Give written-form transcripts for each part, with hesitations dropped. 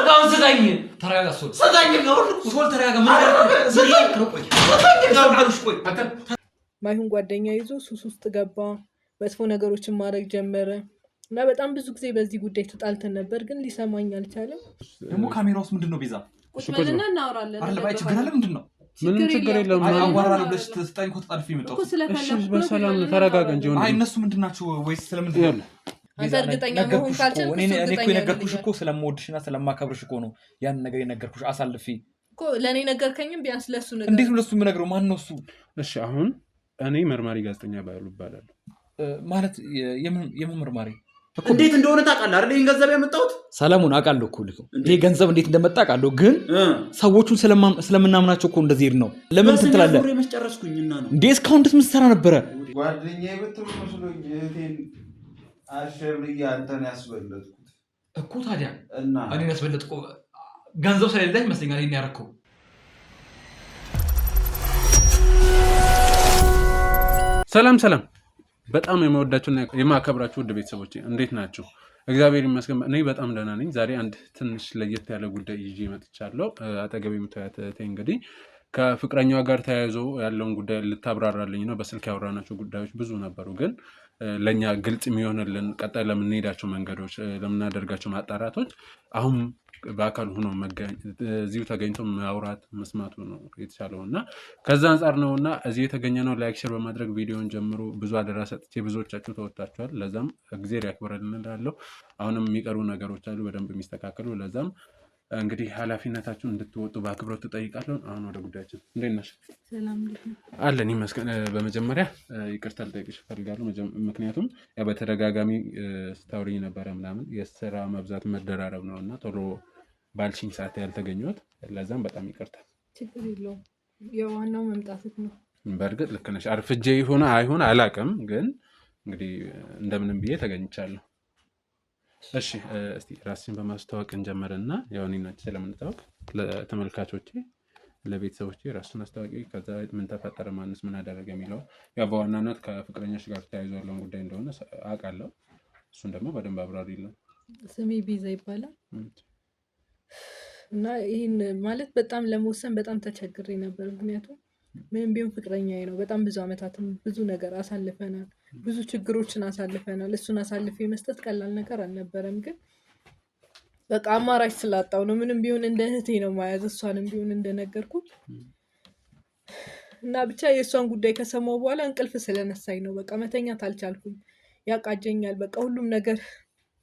በቃውን ስጠኝ ተረጋጋ ስጠኝ ነው ሶል ተረጋጋ ማይሁን ጓደኛ ይዞ ሱስ ውስጥ ገባ መጥፎ ነገሮችን ማድረግ ጀመረ እና በጣም ብዙ ጊዜ በዚህ ጉዳይ ተጣልተን ነበር ግን ሊሰማኝ አልቻለም ደግሞ ካሜራውስ ምንድነው ቤዛ ቁጥልና እናወራለን አይደል ባይ ችግር አለ ምንድነው ምንም ችግር የለም አዋራለሁ ብለሽ ተስጣኝ እኮ ተጣልፊ መጣው እሺ በሰላም ተረጋጋ እንጂ አይ እነሱ ምንድናቸው ወይስ ስለምንድነው አዘርግጠኛ መሆን ካልቻልኩ እኔ እኮ የነገርኩሽ እኮ ስለምወድሽና ስለማከብርሽ እኮ ነው ያን ነገር የነገርኩሽ አሳልፊ እኮ ለኔ ነገርከኝም ቢያንስ ለሱ ነገር እንዴት ነው ለሱ የምነግረው ማን ነው እሱ እሺ አሁን እኔ መርማሪ ጋዜጠኛ ባይሉ ይባላል ማለት የመመርማሪ እንዴት እንደሆነ ታውቃለህ አይደል? ይሄን ገንዘብ ያመጣሁት ሰለሞን አውቃለሁ እኮ ልኩ ይሄ ገንዘብ እንዴት እንደመጣ አውቃለሁ ግን ሰዎቹን ስለምናምናቸው እኮ እንደዚህ ነው ለምን ትላለህ ወሬ መስጨረስኩኝና ነው እንዴ እስካሁን ድረስ ምን ትሰራ ነበረ ጓደኛዬ ብትሉ መስሎኝ እህቴን አሸብርዬ አንተን ያስበለጥኩት እኮ ታዲያ እና እኔን ያስበለጥኩ ገንዘብ ስለሌለኝ መስለኛል ይሄን ያደረኩ ሰላም በጣም የምወዳችሁና የማከብራችሁ ውድ ቤተሰቦቼ እንዴት ናችሁ? እግዚአብሔር ይመስገን እኔ በጣም ደህና ነኝ። ዛሬ አንድ ትንሽ ለየት ያለ ጉዳይ ይዤ መጥቻለሁ። አጠገቤ የምታዩት እንግዲህ ከፍቅረኛዋ ጋር ተያይዞ ያለውን ጉዳይ ልታብራራልኝ ነው። በስልክ ያወራናቸው ጉዳዮች ብዙ ነበሩ፣ ግን ለኛ ግልጽ የሚሆንልን ቀጣይ ለምንሄዳቸው መንገዶች፣ ለምናደርጋቸው ማጣራቶች አሁን በአካል ሆኖ እዚሁ ተገኝቶ ማውራት መስማቱ ነው የተሻለው እና ከዛ አንጻር ነውና እዚህ የተገኘ ነው። ላይክ ሼር በማድረግ ቪዲዮን ጀምሮ ብዙ አደራ ሰጥቼ ብዙዎቻችሁ ተወጣችኋል። ለዛም እግዚአብሔር ያክብረልን እላለሁ። አሁንም የሚቀሩ ነገሮች አሉ በደንብ የሚስተካከሉ። ለዛም እንግዲህ ኃላፊነታችሁን እንድትወጡ በአክብሮት ተጠይቃለሁ። አሁን ወደ ጉዳያችን እንዴት ነሽ? ሰላም አለን ይመስገን። በመጀመሪያ ይቅርታ ልጠይቅሽ እፈልጋለሁ። ምክንያቱም በተደጋጋሚ ስታውሪ ነበረ ምናምን የስራ መብዛት መደራረብ ነው እና ቶሎ ባልሽኝ ሰዓት ያልተገኘሁት ለዛም በጣም ይቅርታ። ችግር የለውም የዋናው መምጣትህ ነው። በእርግጥ ልክ ነሽ። አርፍጄ ይሆን አይሆን አላውቅም፣ ግን እንግዲህ እንደምንም ብዬ ተገኝቻለሁ። እሺ እስቲ ራስሽን በማስተዋወቅ እንጀምርና ያው እኔና አንቺ ስለምንታወቅ ለተመልካቾቼ ለቤተሰቦቼ ራስሽን አስተዋወቂ። ከዛ ምን ተፈጠረ፣ ማንስ ምን አደረገ የሚለው ያው በዋናነት ከፍቅረኛሽ ጋር ተያይዞ ያለውን ጉዳይ እንደሆነ አውቃለሁ። እሱን ደግሞ በደንብ አብራሪልን። ስሜ ቤዛ ይባላል እና ይህን ማለት በጣም ለመወሰን በጣም ተቸግሬ ነበር። ምክንያቱም ምንም ቢሆን ፍቅረኛዬ ነው። በጣም ብዙ አመታትም ብዙ ነገር አሳልፈናል፣ ብዙ ችግሮችን አሳልፈናል። እሱን አሳልፌ መስጠት ቀላል ነገር አልነበረም፣ ግን በቃ አማራጭ ስላጣው ነው። ምንም ቢሆን እንደ እህቴ ነው ማያዝ፣ እሷንም ቢሆን እንደነገርኩ እና ብቻ የእሷን ጉዳይ ከሰማሁ በኋላ እንቅልፍ ስለነሳኝ ነው። በቃ መተኛት አልቻልኩም። ያቃጀኛል በቃ ሁሉም ነገር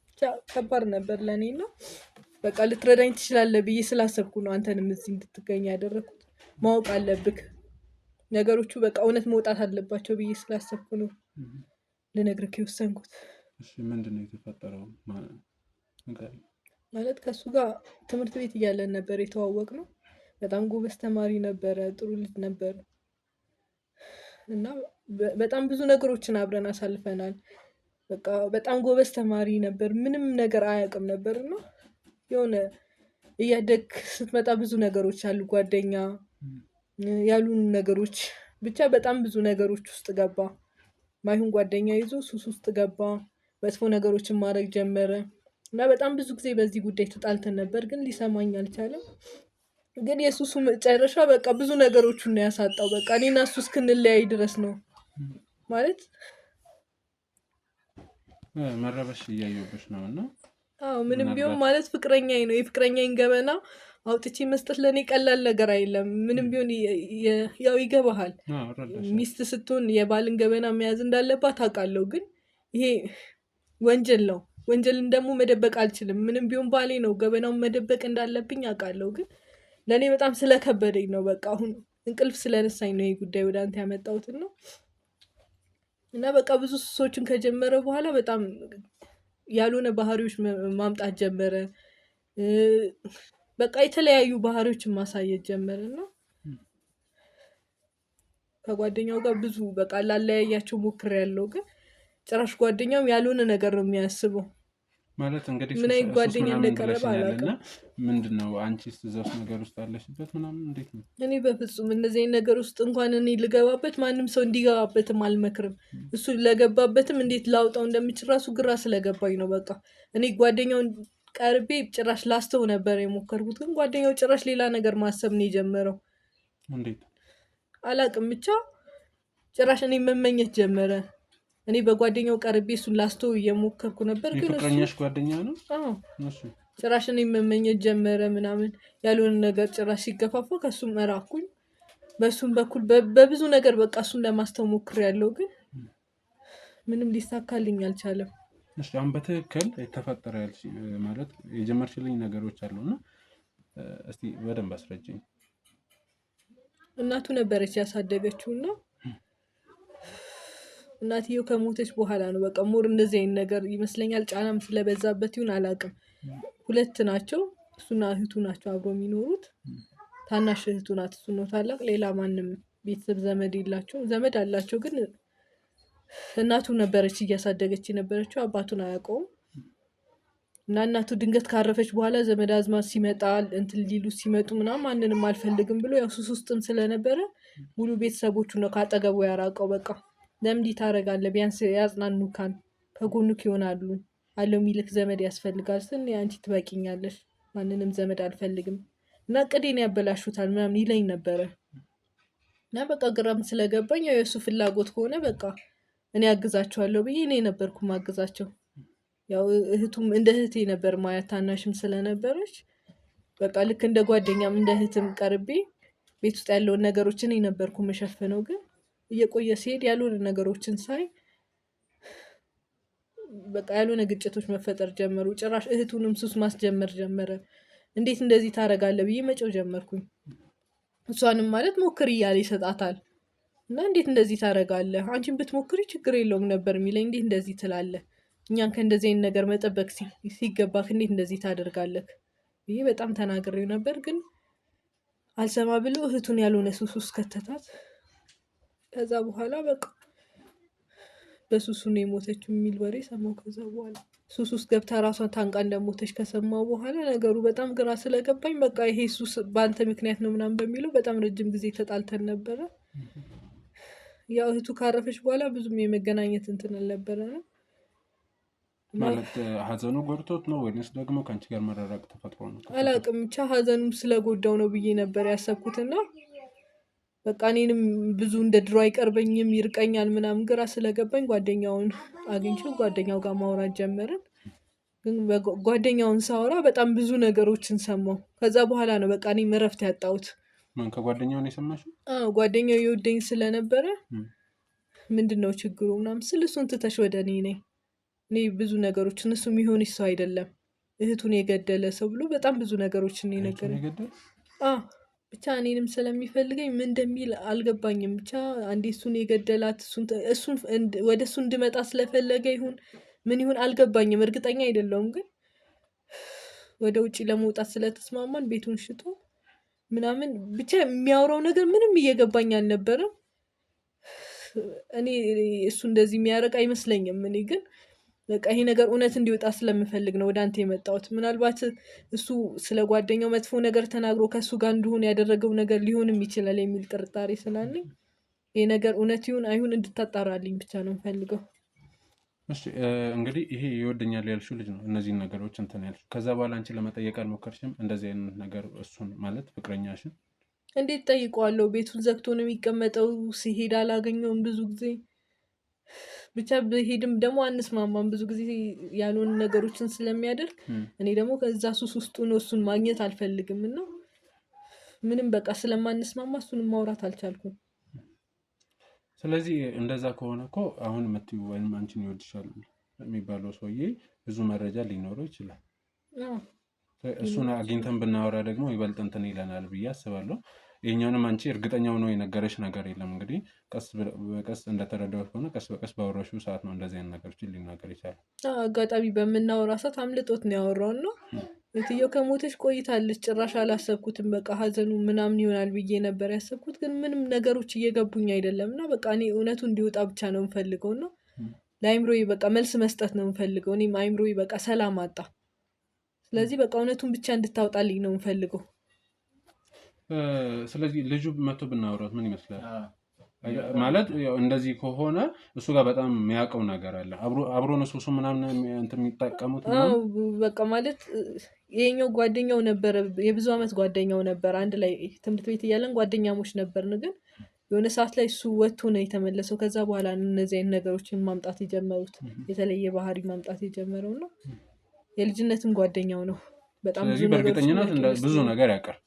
ብቻ ከባድ ነበር ለእኔ እና በቃ ልትረዳኝ ትችላለህ ብዬ ስላሰብኩ ነው አንተንም እዚህ እንድትገኝ ያደረኩት። ማወቅ አለብክ ነገሮቹ በቃ እውነት መውጣት አለባቸው ብዬ ስላሰብኩ ነው ልነግርክ የወሰንኩት። እሺ ምንድነው የተፈጠረው? ማለት ከሱ ጋር ትምህርት ቤት እያለን ነበር የተዋወቅነው። በጣም ጎበዝ ተማሪ ነበረ፣ ጥሩ ልጅ ነበር እና በጣም ብዙ ነገሮችን አብረን አሳልፈናል። በቃ በጣም ጎበዝ ተማሪ ነበር፣ ምንም ነገር አያውቅም ነበርና የሆነ እያደግ ስትመጣ ብዙ ነገሮች አሉ፣ ጓደኛ ያሉን ነገሮች ብቻ በጣም ብዙ ነገሮች ውስጥ ገባ። ማይሁን ጓደኛ ይዞ ሱስ ውስጥ ገባ፣ መጥፎ ነገሮችን ማድረግ ጀመረ እና በጣም ብዙ ጊዜ በዚህ ጉዳይ ተጣልተን ነበር፣ ግን ሊሰማኝ አልቻለም። ግን የሱሱ መጨረሻ በቃ ብዙ ነገሮችን ነው ያሳጣው። በቃ እኔና እሱ እስክንለያይ ድረስ ነው ማለት መረበሽ እያየሁብሽ ነው እና አዎ ምንም ቢሆን ማለት ፍቅረኛዬ ነው። የፍቅረኛዬን ገበና አውጥቼ መስጠት ለኔ ቀላል ነገር አይደለም። ምንም ቢሆን ያው ይገባሃል፣ ሚስት ስትሆን የባልን ገበና መያዝ እንዳለባት አውቃለሁ። ግን ይሄ ወንጀል ነው። ወንጀልን ደግሞ መደበቅ አልችልም። ምንም ቢሆን ባሌ ነው፣ ገበናውን መደበቅ እንዳለብኝ አውቃለሁ። ግን ለኔ በጣም ስለከበደኝ ነው በቃ አሁን እንቅልፍ ስለነሳኝ ነው ይሄ ጉዳይ ወደ አንተ ያመጣሁት ነው እና በቃ ብዙ ሱሶችን ከጀመረ በኋላ በጣም ያልሆነ ባህሪዎች ማምጣት ጀመረ። በቃ የተለያዩ ባህሪዎችን ማሳየት ጀመረና ከጓደኛው ጋር ብዙ በቃ ላለያያቸው ሞክሬያለሁ። ግን ጭራሽ ጓደኛው ያልሆነ ነገር ነው የሚያስበው። ማለት እንግዲህ ምን አይነት ጓደኛ እንደቀረበ አላውቅም። ምንድነው አንቺስ እዛው ነገር ውስጥ አለሽበት ምናምን እንዴት ነው? እኔ በፍጹም እንደዚህ አይነት ነገር ውስጥ እንኳን እኔ ልገባበት ማንም ሰው እንዲገባበትም አልመክርም። እሱ ለገባበትም እንዴት ላውጣው እንደምችል ራሱ ግራ ስለገባኝ ነው። በቃ እኔ ጓደኛውን ቀርቤ ጭራሽ ላስተው ነበር የሞከርኩት። ግን ጓደኛው ጭራሽ ሌላ ነገር ማሰብ ነው የጀመረው። እንዴት አላቅም ብቻ ጭራሽ እኔ መመኘት ጀመረ። እኔ በጓደኛው ቀርቤ እሱን ላስተው እየሞከርኩ ነበር። ግን ፍቅረኛሽ ጓደኛ ነው? አዎ ጭራሽ እኔ መመኘት ጀመረ ምናምን ያልሆነ ነገር ጭራሽ ሲገፋፋ ከሱም መራኩኝ። በሱም በኩል በብዙ ነገር በቃ እሱን ለማስተው ሞክሬያለሁ። ግን ምንም ሊሳካልኝ አልቻለም። እሺ አሁን በትክክል የተፈጠረ ያልሽ ማለት የጀመርሽልኝ ነገሮች አሉና እስቲ በደንብ አስረጅኝ። እናቱ ነበረች ያሳደገችውና እናትየው ከሞተች በኋላ ነው በቃ ሞር እንደዚህ አይነት ነገር ይመስለኛል ጫናም ስለበዛበት ይሁን አላውቅም። ሁለት ናቸው፣ እሱና እህቱ ናቸው አብሮ የሚኖሩት። ታናሽ እህቱ ናት፣ እሱ ነው ታላቅ። ሌላ ማንም ቤተሰብ ዘመድ የላቸውም። ዘመድ አላቸው ግን እናቱ ነበረች እያሳደገች የነበረችው፣ አባቱን አያውቀውም። እና እናቱ ድንገት ካረፈች በኋላ ዘመድ አዝማድ ሲመጣል እንትን ሊሉ ሲመጡ ምናምን ማንንም አልፈልግም ብሎ ያው ሱስ ውስጥም ስለነበረ ሙሉ ቤተሰቦቹ ነው ካጠገቡ ያራቀው። በቃ ለምን ታረጋለህ? ቢያንስ ያጽናኑካል፣ ከጎኑክ ይሆናሉ። አለው ሚልክ ዘመድ ያስፈልጋል ስን አንቺ ትበቂኛለሽ፣ ማንንም ዘመድ አልፈልግም እና ቅዴን ያበላሹታል ምናምን ይለኝ ነበረ። እና በቃ ግራም ስለገባኝ ያው የሱ ፍላጎት ከሆነ በቃ እኔ አግዛቸዋለሁ ብዬ እኔ ነበርኩ ማግዛቸው። ያው እህቱም እንደ እህቴ ነበር ማያት፣ ታናሽም ስለነበረች በቃ ልክ እንደ ጓደኛም እንደ እህትም ቀርቤ ቤት ውስጥ ያለውን ነገሮች እኔ ነበርኩ መሸፈነው። ግን እየቆየ ሲሄድ ያልሆነ ነገሮችን ሳይ በቃ ያልሆነ ግጭቶች መፈጠር ጀመሩ። ጭራሽ እህቱንም ሱስ ማስጀመር ጀመረ። እንዴት እንደዚህ ታረጋለህ ብዬ መጮህ ጀመርኩኝ። እሷንም ማለት ሞክር እያለ ይሰጣታል እና እንዴት እንደዚህ ታረጋለህ? አንቺን ብትሞክሪ ችግር የለውም ነበር የሚለኝ። እንዴት እንደዚህ ትላለህ? እኛን ከእንደዚህ አይነት ነገር መጠበቅ ሲገባክ እንዴት እንደዚህ ታደርጋለህ ብዬ በጣም ተናግሬው ነበር። ግን አልሰማ ብሎ እህቱን ያልሆነ ሱስ ውስጥ ከተታት። ከዛ በኋላ በቃ በሱሱ ነው የሞተችው የሚል ወሬ ሰማሁ። ከዛ በኋላ ሱስ ውስጥ ገብታ ራሷን ታንቃ እንደሞተች ከሰማሁ በኋላ ነገሩ በጣም ግራ ስለገባኝ በቃ ይሄ ሱስ በአንተ ምክንያት ነው ምናምን በሚለው በጣም ረጅም ጊዜ ተጣልተን ነበረ። ያው እህቱ ካረፈች በኋላ ብዙም የመገናኘት እንትን አልነበረ ነው ማለት። ሀዘኑ ጎድቶት ነው ወይስ ደግሞ ከአንቺ ጋር መራራቅ ተፈጥሮ ነው? አላውቅም ብቻ ሀዘኑም ስለጎዳው ነው ብዬ ነበር ያሰብኩትና በቃ እኔንም ብዙ እንደ ድሮ አይቀርበኝም ይርቀኛል ምናምን ግራ ስለገባኝ ጓደኛውን አግኝቼው ጓደኛው ጋር ማውራት ጀመርን። ግን ጓደኛውን ሳወራ በጣም ብዙ ነገሮችን ሰማሁ። ከዛ በኋላ ነው በቃ እኔም እረፍት ያጣሁት። ማን ከጓደኛው ነው የሰማሽው? ጓደኛው ይወደኝ ስለነበረ ምንድነው ችግሩ ምናምን ስል እሱን ትተሽ ወደ እኔ ነኝ፣ እኔ ብዙ ነገሮችን እሱ የሚሆንሽ ሰው አይደለም፣ እህቱን የገደለ ሰው ብሎ በጣም ብዙ ነገሮችን ነው የነገረኝ። ብቻ እኔንም ስለሚፈልገኝ ምን እንደሚል አልገባኝም። ብቻ አንዴ እሱን የገደላት እሱን ወደ እሱ እንድመጣ ስለፈለገ ይሁን ምን ይሁን አልገባኝም፣ እርግጠኛ አይደለሁም። ግን ወደ ውጭ ለመውጣት ስለተስማማን ቤቱን ሽጦ ምናምን ብቻ የሚያወራው ነገር ምንም እየገባኝ አልነበረም። እኔ እሱ እንደዚህ የሚያደርግ አይመስለኝም። እኔ ግን በቃ ይሄ ነገር እውነት እንዲወጣ ስለምፈልግ ነው ወደ አንተ የመጣሁት። ምናልባት እሱ ስለ ጓደኛው መጥፎ ነገር ተናግሮ ከእሱ ጋር እንደሆነ ያደረገው ነገር ሊሆንም ይችላል የሚል ጥርጣሬ ስላለኝ ይሄ ነገር እውነት ይሁን አይሁን እንድታጣራልኝ ብቻ ነው የምፈልገው። እሺ እንግዲህ ይሄ ይወደኛል ያልሽው ልጅ ነው እነዚህን ነገሮች እንትን ያልሽው። ከዛ በኋላ አንቺ ለመጠየቅ አልሞከርሽም? እንደዚህ አይነት ነገር እሱን ማለት ፍቅረኛሽን እንዴት ጠይቀዋለሁ? ቤቱን ዘግቶ ነው የሚቀመጠው። ሲሄድ አላገኘውም ብዙ ጊዜ። ብቻ በሄድም ደግሞ አንስማማም ብዙ ጊዜ ያልሆኑ ነገሮችን ስለሚያደርግ እኔ ደግሞ ከዛ ሱስ ውስጥ ነው እሱን ማግኘት አልፈልግም እና ምንም በቃ ስለማንስማማ እሱንም ማውራት አልቻልኩም። ስለዚህ እንደዛ ከሆነ እኮ አሁን የምትይው ወይም አንቺን ይወድሻል የሚባለው ሰውዬ ብዙ መረጃ ሊኖረው ይችላል። እሱን አግኝተን ብናወራ ደግሞ ይበልጥ እንትን ይለናል ብዬ አስባለሁ። ይሄኛውንም አንቺ እርግጠኛ ሆኖ የነገረሽ ነገር የለም። እንግዲህ ቀስ በቀስ እንደተረዳሁት ከሆነ ቀስ በቀስ ባወራሽው ሰዓት ነው እንደዚህ አይነት ነገሮችን ሊናገር ይችላል። አጋጣሚ በምናወራ ሰዓት አምልጦት ነው ያወራው ነው። እትየው ከሞተች ቆይታለች። ጭራሽ አላሰብኩትም። በቃ ሀዘኑ ምናምን ይሆናል ብዬ ነበር ያሰብኩት። ግን ምንም ነገሮች እየገቡኝ አይደለም እና በቃ እኔ እውነቱ እንዲወጣ ብቻ ነው የምፈልገው እና ለአይምሮዬ በቃ መልስ መስጠት ነው የምፈልገው። እኔም አይምሮዬ በቃ ሰላም አጣ። ስለዚህ በቃ እውነቱን ብቻ እንድታወጣልኝ ነው የምፈልገው። ስለዚህ ልጁ መቶ ብናወራት ምን ይመስላል? ማለት እንደዚህ ከሆነ እሱ ጋር በጣም የሚያውቀው ነገር አለ። አብሮ ነው ሱሱ ምናምን እንትን የሚጠቀሙት ነው። በቃ ማለት ይሄኛው ጓደኛው ነበረ፣ የብዙ አመት ጓደኛው ነበር። አንድ ላይ ትምህርት ቤት እያለን ጓደኛሞች ነበርን። ግን የሆነ ሰዓት ላይ እሱ ወጥቶ ነው የተመለሰው። ከዛ በኋላ እነዚህ አይነት ነገሮችን ማምጣት የጀመሩት፣ የተለየ ባህሪ ማምጣት የጀመረው ነው። የልጅነትም ጓደኛው ነው። በጣም ብዙ ነገር በእርግጠኝነት ብዙ ነገር ያውቃል።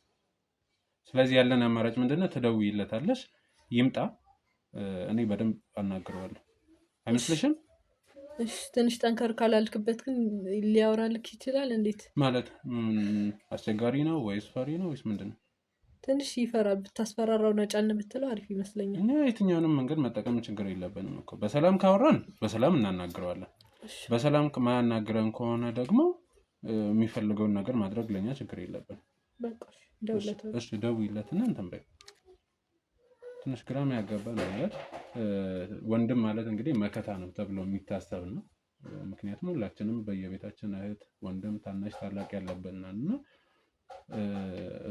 ስለዚህ ያለን አማራጭ ምንድነው? ትደውይለታለሽ፣ ይምጣ፣ እኔ በደንብ አናግረዋለሁ። አይመስልሽም? እሺ፣ ትንሽ ጠንከር ካላልክበት ግን ሊያወራልክ ይችላል። እንዴት ማለት? አስቸጋሪ ነው ወይስ ፈሪ ነው ወይስ ምንድነው? ትንሽ ይፈራል። ብታስፈራራው እና ጫን ብትለው አሪፍ ይመስለኛል። እኛ የትኛውንም መንገድ መጠቀም ችግር የለብንም እኮ። በሰላም ካወራን በሰላም እናናግረዋለን። በሰላም ማያናግረን ከሆነ ደግሞ የሚፈልገውን ነገር ማድረግ ለኛ ችግር የለብንም። በቃ ደውለታለሁ። እሺ፣ ደውይለትና እንትን በይ። ትንሽ ግራም ያጋባ ነው ማለት ወንድም ማለት እንግዲህ መከታ ነው ተብሎ የሚታሰብ ነው። ምክንያቱም ሁላችንም በየቤታችን እህት፣ ወንድም፣ ታናሽ፣ ታላቅ ያለብንና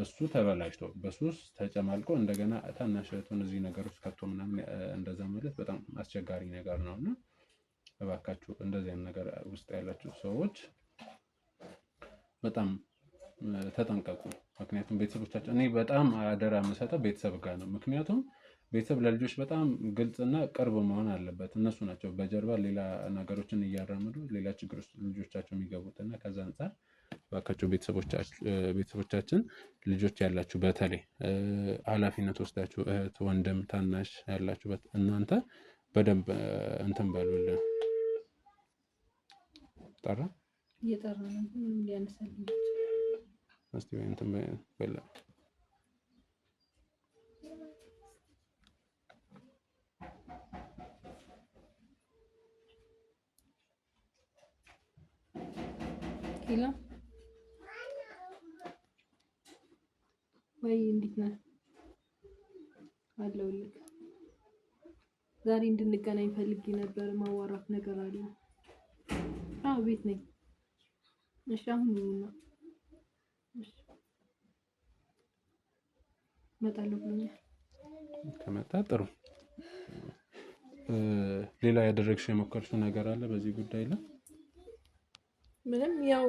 እሱ ተበላሽቶ በሱስ ተጨማልቆ እንደገና ታናሽ እህቱን እዚህ ነገሮች ከቶ ምናምን እንደዛ ማለት በጣም አስቸጋሪ ነገር ነውና እባካችሁ እንደዚህ አይነት ነገር ውስጥ ያላችሁ ሰዎች በጣም ተጠንቀቁ። ምክንያቱም ቤተሰቦቻችን እኔ በጣም አደራ የምሰጠው ቤተሰብ ጋር ነው። ምክንያቱም ቤተሰብ ለልጆች በጣም ግልጽና ቅርብ መሆን አለበት። እነሱ ናቸው በጀርባ ሌላ ነገሮችን እያራመዱ ሌላ ችግር ውስጥ ልጆቻቸው የሚገቡትና ከዛ አንጻር እባካችሁ ቤተሰቦቻችን ልጆች ያላችሁ በተለይ ኃላፊነት ወስዳችሁ እህት፣ ወንድም፣ ታናሽ ያላችሁበት እናንተ በደንብ እንትን በሉልን። ጠራ እየጠራ ነው ሊያነሳልኝ እስቲ ወይ እንትን በላ ሄሎ ወይ እንዴት ነህ? አለሁልህ። ዛሬ እንድንገናኝ ፈልጌ ነበር። ማዋራት ነገር አለ። አዎ ቤት ነኝ። እሺ አሁን ነው። እሺ እመጣለሁ ብሎኛል። ከመጣ ጥሩ። ሌላ ያደረግሽው የሞከርሽው ነገር አለ በዚህ ጉዳይ ላይ? ምንም ያው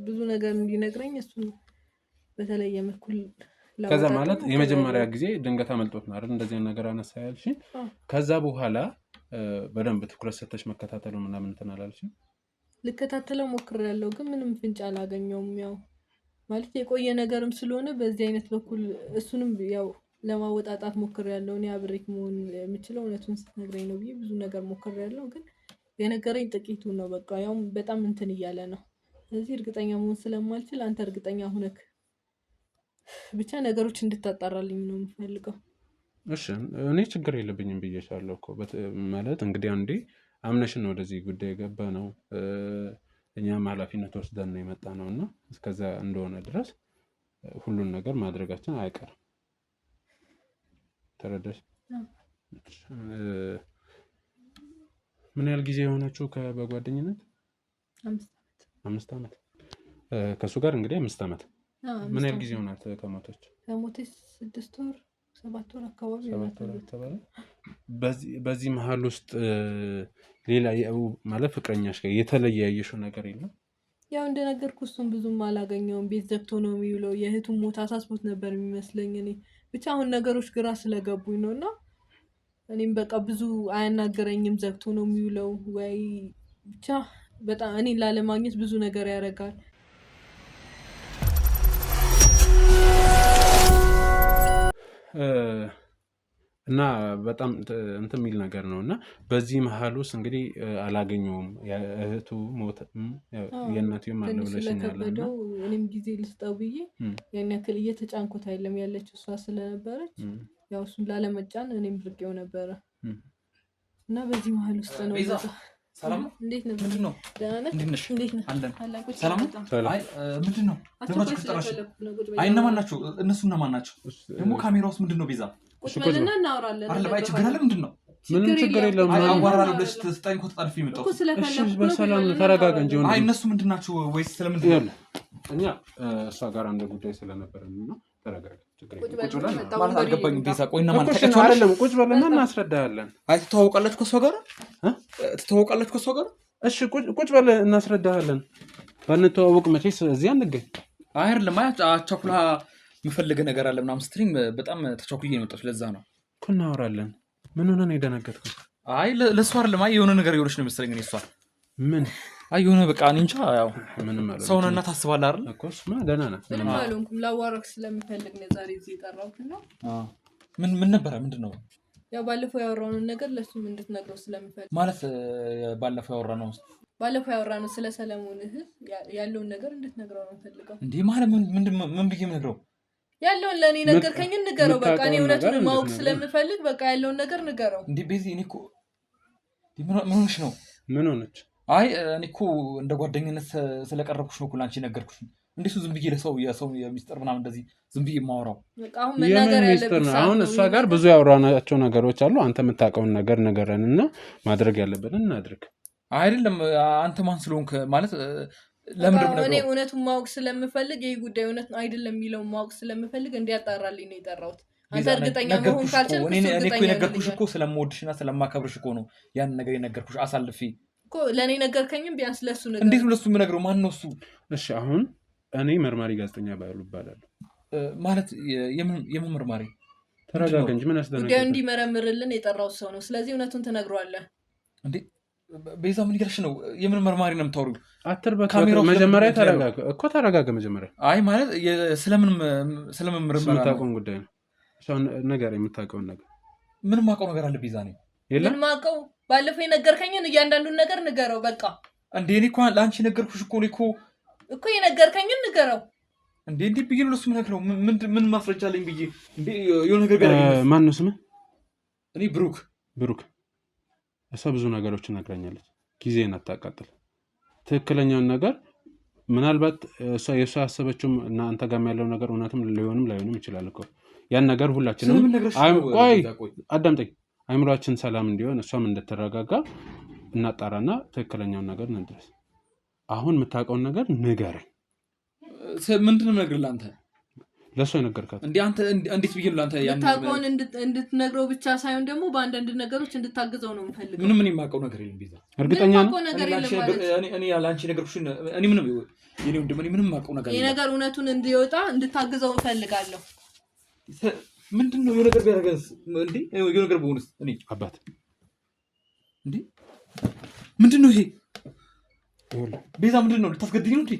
ብዙ ነገር እንዲነግረኝ እሱ በተለየ መልኩ ከዛ ማለት የመጀመሪያ ጊዜ ድንገት አመልጦት ነው አይደል እንደዚህ ነገር አነሳ ያልሽ። ከዛ በኋላ በደንብ ትኩረት ሰጥተሽ መከታተሉ ምናምን እንትን አላልሽ? ልከታተለው ሞክሬያለሁ ግን ምንም ፍንጭ አላገኘውም። ያው ማለት የቆየ ነገርም ስለሆነ በዚህ አይነት በኩል እሱንም ያው ለማወጣጣት ሞክሬያለሁ። እኔ አብሬክ መሆን የምችለው እውነቱን ስትነግረኝ ነው ብዬ ብዙ ነገር ሞክሬያለሁ ግን የነገረኝ ጥቂቱን ነው። በቃ ያው በጣም እንትን እያለ ነው። ስለዚህ እርግጠኛ መሆን ስለማልችል አንተ እርግጠኛ ሆነክ ብቻ ነገሮች እንድታጣራልኝ ነው የምፈልገው። እሺ እኔ ችግር የለብኝም ብዬሻለሁ እኮ ማለት እንግዲህ አንዴ አምነሽን ወደዚህ ጉዳይ የገባ ነው። እኛም ኃላፊነት ወስደን ነው የመጣ ነው እና እስከዛ እንደሆነ ድረስ ሁሉን ነገር ማድረጋችን አይቀርም። ተረዳሽ? ምን ያህል ጊዜ የሆናችሁ በጓደኝነት? 5 ዓመት። ከሱ ጋር እንግዲህ 5 ዓመት። ምን ያህል ጊዜ ሆናት ከሞተች? ከሞተች 6 ወር 7 ወር አካባቢ ተባለ። በዚህ መሀል ውስጥ ሌላ ማለት ፍቅረኛሽ ጋር የተለየ ያየሽው ነገር የለም? ያው እንደነገርኩ እሱም ብዙም አላገኘውም። ቤት ዘግቶ ነው የሚውለው። የእህቱን ሞት አሳስቦት ነበር የሚመስለኝ። እኔ ብቻ አሁን ነገሮች ግራ ስለገቡኝ ነው እና እኔም በቃ ብዙ አያናገረኝም። ዘግቶ ነው የሚውለው ወይ ብቻ በጣም እኔ ላለማግኘት ብዙ ነገር ያደርጋል። እና በጣም እንትን የሚል ነገር ነው እና በዚህ መሀል ውስጥ እንግዲህ አላገኘውም። እህቱ ሞት የእናቴም አለ ብለሽኛል እና እኔም ጊዜ ልስጠው ብዬ ያን ያክል እየተጫንኩት አይደለም ያለችው እሷ ስለነበረች ያው እሱን ላለመጫን እኔም ርቄው ነበረ እና በዚህ መሀል ውስጥ ነው። ሰላም እንዴት ነው? ምንድን ነው? እንዴት ነሽ? አለን። ሰላም ምንድን ነው? ለማለት ከተጠራሽ አይ እነማን ናቸው? እነሱ እነማን ናቸው? ደግሞ ካሜራ ውስጥ ምንድን ነው? ቤዛ ቁጭ ብለና እናወራለን። አይ ችግር አለ? ምንድን ነው? ምንም ችግር የለም። አዋራለሁ ብለሽ ተስጣኝ እኮ ተጣልፊ መጣሁ። እሺ በሰላም ተረጋጋ እንጂ አይ እነሱ ምንድን ናቸው? ወይስ ስለምንድን ነው? እኛ እሷ ጋር አንድ ጉዳይ ስለነበረን ነው ተረጋጋ። ማለት አልገባኝም። ቤዛ ቆይ እና ማለት አይደለም ቁጭ በልና እናስረዳሃለን። አይ ትተዋወቃላችሁ ከእሷ ጋር ትተዋወቃላችሁ ከእሷ ጋር? እሺ ቁጭ በል እናስረዳሃለን። ባንተዋወቅ መቼስ እዚህ አንገኝ። አይ አይደለም አቻኩላ የምፈልገው ነገር አለ ምናምን ስትሪንግ በጣም ተቻኩዬ ነው የመጣሁት። ለዛ ነው እኮ እናወራለን። ምን ሆነ ነው የደነገጥኩት? አይ ለእሷ አይደለም። አይ የሆነ ነገር የሆነች ነው መሰለኝ እኔ እሷ ምን አይ የሆነ በቃ እኔ እንጃ። ያው ምንም ማለት ሰው ነውና ታስባለህ አይደል? እኮ እሱማ ደህና ነህ። ምንም አልሆንኩም። ላዋራክ ስለምፈልግ ነው ዛሬ እዚህ የጠራሁት ነው። ምን ነበረ? ምንድን ነው? ያው ባለፈው ያወራነውን ነገር ለሱም እንድትነግረው ስለምፈልግ ማለት ባለፈው ያወራነው ስለ ሰለሞን ያለውን ነገር እንድትነግረው ነው ፈልገው። እንዴ ማለት ምን ብዬ የምነግረው? ያለውን ለኔ ነገርከኝ ንገረው። በቃ እኔ እውነቱን ማወቅ ስለምፈልግ በቃ ያለውን ነገር ንገረው። እንዴ ቤዚ እኔ እኮ ምን ሆነሽ ነው? ምን ሆነች? አይ እኔ እኮ እንደ ጓደኝነት ስለቀረብኩሽ ነው እኮ ላንቺ ነገርኩሽ። እንዴት ዝም ብዬ ለሰው የሚስጥር ምናምን እንደዚህ ዝም ብዬ የማወራው? አሁን መናገር ያለብኝ አሁን እሷ ጋር ብዙ ያወራናቸው ነገሮች አሉ። አንተ የምታውቀውን ነገር ንገረን እና ማድረግ ያለብንን እናድርግ። አይደለም አንተ ማን ስለሆንክ ማለት ለምንድን ነው? እኔ እውነቱን ማወቅ ስለምፈልግ ይሄ ጉዳይ እውነት አይደለም የሚለውን ማወቅ ስለምፈልግ እንዲያጣራልኝ ነው የጠራሁት። አንተ እርግጠኛ መሆን ካልቻልክ እኔ እኮ የነገርኩሽ እኮ ስለምወድሽና ስለማከብርሽ እኮ ነው ያን ነገር የነገርኩሽ አሳልፌ እኮ። ለእኔ ነገርከኝም ቢያንስ ለሱ ነገር። እንዴት ነው ለሱ የምነግረው? ማን ነው እሱ? እሺ አሁን እኔ መርማሪ ጋዜጠኛ ባይሉ ይባላል ማለት የምን መርማሪ? ተረጋጋ እንጂ ምን አስደነገጠ? ጉዳዩ እንዲመረምርልን የጠራው ሰው ነው። ስለዚህ እውነቱን ትነግረዋለህ። እንዴ ቤዛ ምን እያልሽ ነው? የምን መርማሪ ነው የምታወሪው? አትርበክ። መጀመሪያ ተረጋጋ እኮ ተረጋጋ መጀመሪያ። አይ ማለት ስለምን ምርመራ የምታውቀውን ጉዳይ ነው ነገር የምታውቀውን ነገር። ምንም ማውቀው ነገር አለ ቤዛ? ነው ምን ማውቀው? ባለፈው የነገርከኝን እያንዳንዱን ነገር ንገረው በቃ። እንዴ እኔ እኮ ለአንቺ ነገርኩሽ እኮ የነገርከኝን ንገረው። እንዴ ብዬ ነው ለሱ የምነግረው? ምን ማስረጃ አለኝ ብዬ? እንዴ የሆነ ነገር ቢያደርግ። ማን ነው ስምህ? እኔ ብሩክ። እሷ ብዙ ነገሮችን ነግራኛለች። ጊዜን አታቃጥል። ትክክለኛውን ነገር ምናልባት የእሷ ያሰበችውም እና አንተ ጋርም ያለው ነገር እውነትም ሊሆንም ላይሆንም ይችላል እኮ። ያን ነገር ሁላችንም ቆይ አዳምጠኝ። አይምሯችን ሰላም እንዲሆን እሷም እንድትረጋጋ እናጣራና ትክክለኛውን ነገር እንድረስ። አሁን የምታውቀውን ነገር ንገረኝ። ምንድን ነው የምነግርህ ለአንተ? ለእሷ የነገርካት እንዴ አንተ እንዴት ብዬ ለአንተ የምታውቀውን እንድትነግረው ብቻ ሳይሆን ደግሞ በአንዳንድ ነገሮች እንድታግዘው ነው የምፈልገው። ምንም የማውቀው ነገር የለም ቤዛ። እርግጠኛ ነህ? እኔ ለአንቺ ነገርኩሽን እኔ ምንም የማውቀው ነገር ይሄ ነገር እውነቱን እንዲወጣ እንድታግዘው እፈልጋለሁ። ምንድን ነው የሆነ ነገር ቢያደርገንስ? እንዴ የሆነ ነገር በሆነስ? እኔ አባት እንዴ ምንድን ነው ይሄ? ቤዛ ምንድን ነው? ልታስገድኝ ነው እንዴ?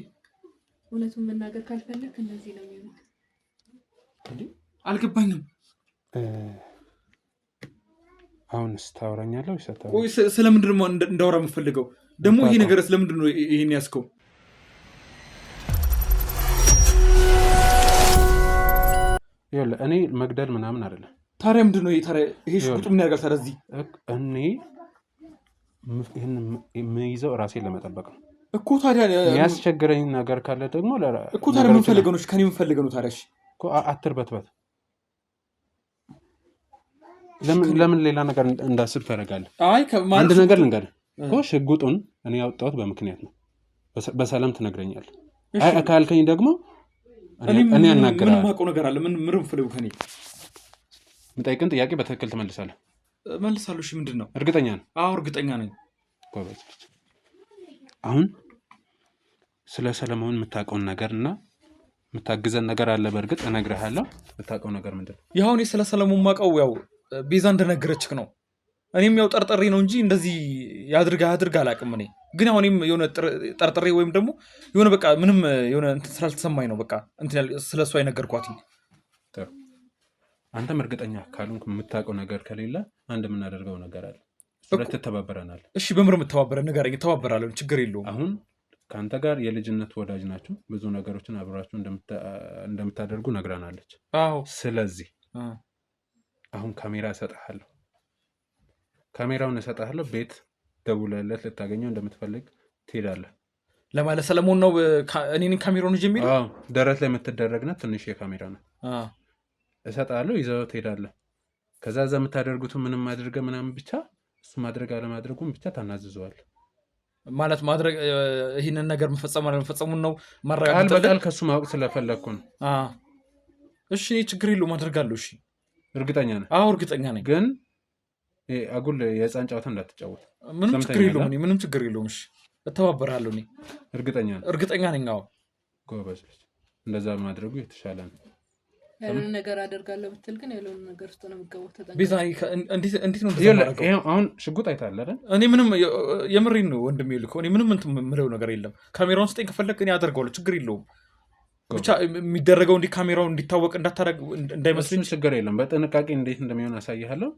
እውነቱን መናገር ካልፈለክ እንደዚህ ነው የሚሆነው። እንዴ አልገባኝም። አሁንስ ታወራኛለህ ወይስ አታወራም? ቆይ ስለምንድን ነው እንዳወራ የምፈልገው? ደግሞ ይሄ ነገር ስለምንድን ነው ይሄን ያዝከው? ይኸውልህ እኔ መግደል ምናምን አይደለም። ታዲያ ምንድን ነው ይሄ ሽጉጥ ምን ያደርጋል? ታዲያ እዚህ እኔ ይህን የምይዘው ራሴን ለመጠበቅ ነው እኮ። ታዲያ የሚያስቸግረኝ ነገር ካለ ደግሞ እኮ ታዲያ ምን ፈልገው ነው? ከኔ ምን ፈልገው ነው ታዲያ? እኮ አትርበትበት። ለምን ሌላ ነገር እንዳስብ ታደርጋለህ? አንድ ነገር ልንገርህ እኮ ሽጉጡን እኔ ያወጣሁት በምክንያት ነው። በሰላም ትነግረኛለህ። አይ ካልከኝ ደግሞ እኔ አናገራለሁ። ምን ማውቀው ነገር አለ? ምን ፈልገው ከኔ? የምጠይቅህን ጥያቄ በትክክል ትመልሳለህ? መልሳለሁ። እሺ ምንድን ነው? እርግጠኛ ነህ? አዎ እርግጠኛ ነኝ። አሁን ስለ ሰለሞን የምታውቀውን ነገር እና የምታግዘን ነገር አለ። በእርግጥ እነግርሃለሁ። የምታውቀው ነገር ምንድን ነው? ያው እኔ ስለ ሰለሞን የማውቀው ያው ቤዛ እንደነገረችክ ነው። እኔም ያው ጠርጥሬ ነው እንጂ እንደዚህ ያድርግ አላውቅም። እኔ ግን አሁን እኔም የሆነ ጠርጥሬ ወይም ደግሞ የሆነ በቃ ምንም የሆነ እንትን ስላልተሰማኝ ነው በቃ እንትን ስለሷ የነገርኳት። አንተም እርግጠኛ ካልሆንክ የምታውቀው ነገር ከሌለ አንድ የምናደርገው ነገር አለ። ሁለት ተባበረናል። እሺ በምር የምተባበረን ነገር ተባበራለሁ። ችግር የለውም። አሁን ከአንተ ጋር የልጅነት ወዳጅ ናችሁ። ብዙ ነገሮችን አብራችሁ እንደምታደርጉ ነግራናለች። አዎ ስለዚህ አሁን ካሜራ እሰጥሃለሁ። ካሜራውን እሰጥሃለሁ። ቤት ደውለለት ልታገኘው እንደምትፈልግ ትሄዳለህ። ለማለት ሰለሞን ነው እኔን ካሜራውን ይዤ የሚለው? አዎ ደረት ላይ የምትደረግና ትንሽ የካሜራ ነው። እሰጥሃለሁ። ይዘው ትሄዳለህ። ከዛ እዛ የምታደርጉትን ምንም አድርገህ ምናምን ብቻ እሱ ማድረግ አለማድረጉን ብቻ ታናዝዘዋል። ማለት ማድረግ ይህንን ነገር መፈጸሙን ነው ማረጋገጥ። ቃል በቃል ከሱ ማወቅ ስለፈለግኩ ነው። እሺ ችግር የለውም አደርጋለሁ። እሺ እርግጠኛ ነህ? አዎ እርግጠኛ ነኝ። ግን አጉል የህፃን ጨዋታ እንዳትጫወት። ምንም ችግር የለውም። እኔ ምንም ችግር የለውም። እሺ እተባበራለሁ። እኔ እርግጠኛ ነኝ። አዎ ጎበዝ። እንደዛ ማድረጉ የተሻለ ነው። ያለውን ነገር አደርጋለሁ ብትል ግን ያለውን ነገር ውስጥ ነው የምትገባው። ቤዛ እንዴት ነው አሁን ሽጉጥ አይተሃል አይደል? እኔ ምንም የምሬን ነው ወንድሜ ልኮ እኔ ምንም እንትን የምለው ነገር የለም። ካሜራውን ስጠኝ ከፈለግ እኔ አደርገዋለሁ። ችግር የለውም። ብቻ የሚደረገው ካሜራው እንዲታወቅ እንዳይመስልኝ ችግር የለም። በጥንቃቄ እንዴት እንደሚሆን አሳይሃለሁ።